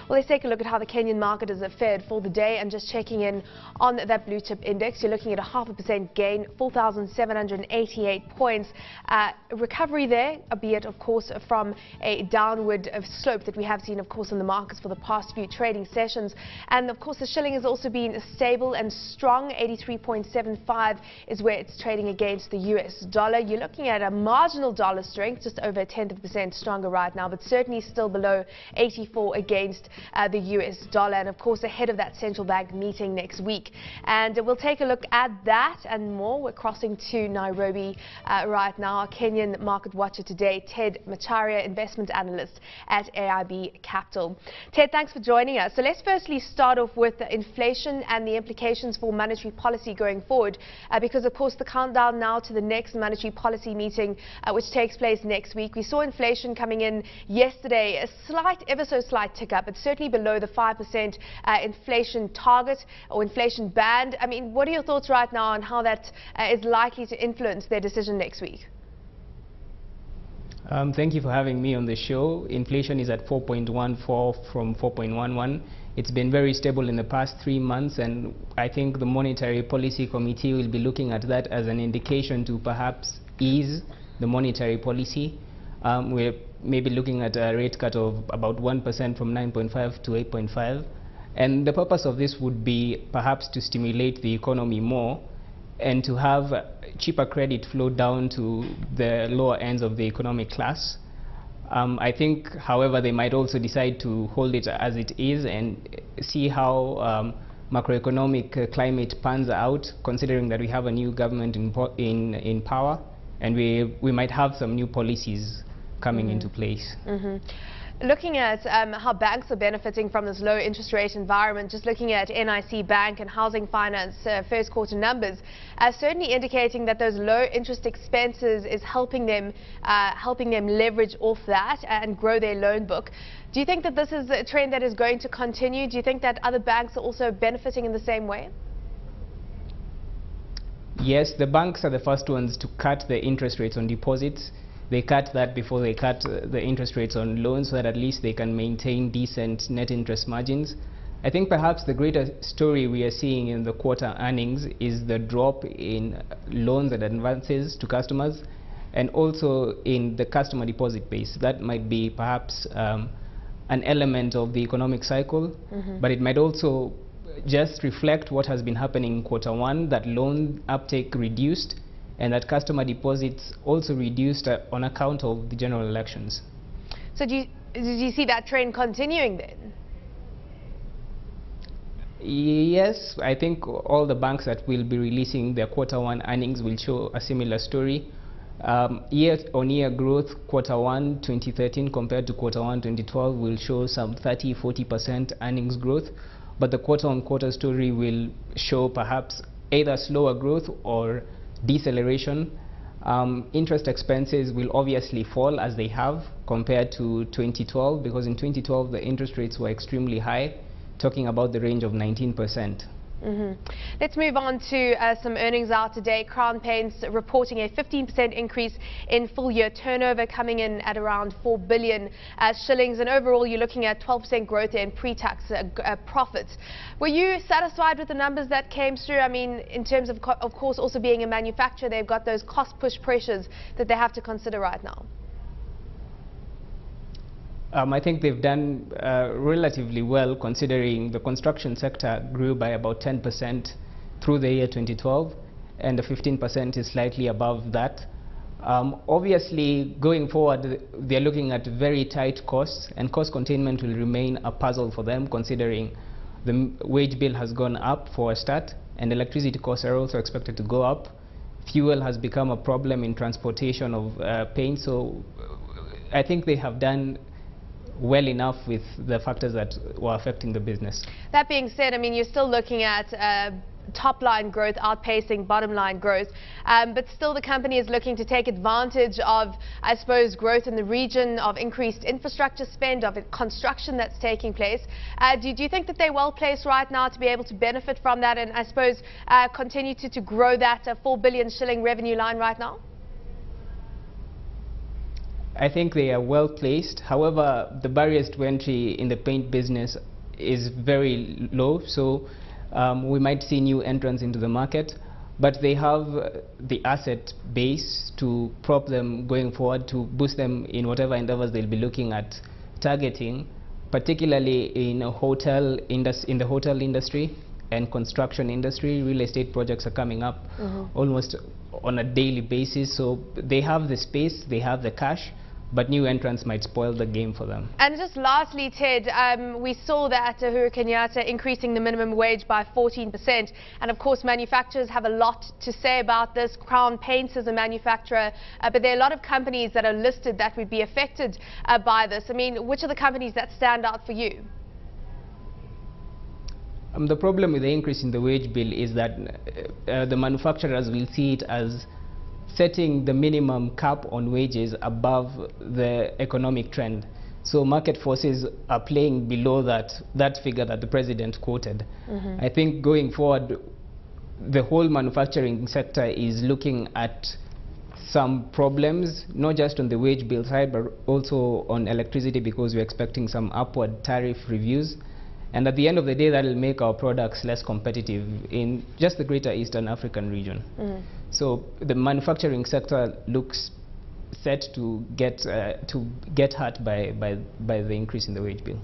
Well, let's take a look at how the Kenyan market has fared for the day, and just checking in on that blue chip index. You're looking at a 0.5% gain, 4,788 points. Recovery there, albeit of course from a downward slope that we have seen of course in the markets for the past few trading sessions. And of course the shilling has also been stable and strong. 83.75 is where it's trading against the US dollar. You're looking at a marginal dollar strength, just over 0.1% stronger right now, but certainly still below 84 against the US dollar, and of course ahead of that central bank meeting next week. And we'll take a look at that and more. We're crossing to Nairobi right now. Our Kenyan market watcher today, Ted Macharia, investment analyst at AIB Capital. Ted, thanks for joining us. So let's firstly start off with inflation and the implications for monetary policy going forward, because of course the countdown now to the next monetary policy meeting, which takes place next week. We saw inflation coming in yesterday, a slight, ever so slight tick up. It's certainly below the 5% inflation target or inflation band. I mean, what are your thoughts right now on how that is likely to influence their decision next week? Thank you for having me on the show. Inflation is at 4.14 from 4.11. It's been very stable in the past 3 months, and I think the Monetary Policy Committee will be looking at that as an indication to perhaps ease the monetary policy. We're maybe looking at a rate cut of about 1% from 9.5 to 8.5. And the purpose of this would be perhaps to stimulate the economy more and to have cheaper credit flow down to the lower ends of the economic class. I think, however, they might also decide to hold it as it is and see how macroeconomic climate pans out, considering that we have a new government in power, and we might have some new policies coming into place. Looking at how banks are benefiting from this low interest rate environment, just looking at NIC Bank and Housing Finance first quarter numbers, certainly indicating that those low interest expenses is helping them leverage off that and grow their loan book. Do you think that this is a trend that is going to continue? Do you think that other banks are also benefiting in the same way? Yes, the banks are the first ones to cut the interest rates on deposits. They cut that before they cut the interest rates on loans, so that at least they can maintain decent net interest margins. I think perhaps the greater story we are seeing in the quarter earnings is the drop in loans and advances to customers, and also in the customer deposit base. That might be perhaps an element of the economic cycle, but it might also just reflect what has been happening in quarter one, that loan uptake reduced and that customer deposits also reduced on account of the general elections. So do you see that trend continuing then? Yes, I think all the banks that will be releasing their quarter one earnings will show a similar story. Year-on-year growth, quarter one 2013 compared to quarter one 2012 will show some 30–40% earnings growth, but the quarter-on-quarter story will show perhaps either slower growth or deceleration. Interest expenses will obviously fall, as they have compared to 2012, because in 2012 the interest rates were extremely high, talking about the range of 19%. Let's move on to some earnings out today. Crown Paints reporting a 15% increase in full-year turnover, coming in at around 4 billion shillings, and overall you're looking at 12% growth in pre-tax profits. Were you satisfied with the numbers that came through? I mean, in terms of course, also being a manufacturer, they've got those cost push pressures that they have to consider right now. I think they've done relatively well, considering the construction sector grew by about 10% through the year 2012, and the 15% is slightly above that. Obviously, going forward, they're looking at very tight costs, and cost containment will remain a puzzle for them, considering the wage bill has gone up for a start, and electricity costs are also expected to go up. Fuel has become a problem in transportation of paint, so I think they have done well enough with the factors that were affecting the business. That being said, I mean, you're still looking at top line growth outpacing bottom line growth, but still the company is looking to take advantage of, I suppose, growth in the region, of increased infrastructure spend, of construction that's taking place. Do you think that they're well placed right now to be able to benefit from that, and I suppose continue to grow that 4 billion shilling revenue line right now? I think they are well placed. However, the barriers to entry in the paint business is very low, so we might see new entrants into the market, but they have the asset base to prop them going forward, to boost them in whatever endeavors they'll be looking at targeting, particularly in the hotel industry and construction industry. Real estate projects are coming up almost on a daily basis, so they have the space, they have the cash, but new entrants might spoil the game for them. And just lastly, Ted, we saw that Uhuru Kenyatta increasing the minimum wage by 14%. And of course, manufacturers have a lot to say about this. Crown Paints is a manufacturer, but there are a lot of companies that are listed that would be affected by this. I mean, which are the companies that stand out for you? The problem with the increase in the wage bill is that the manufacturers will see it as setting the minimum cap on wages above the economic trend. So market forces are playing below that figure that the president quoted. I think going forward, the whole manufacturing sector is looking at some problems, not just on the wage bill side, but also on electricity, because we're expecting some upward tariff reviews. And at the end of the day, that will make our products less competitive in just the greater Eastern African region. So the manufacturing sector looks set to get hurt by the increase in the wage bill.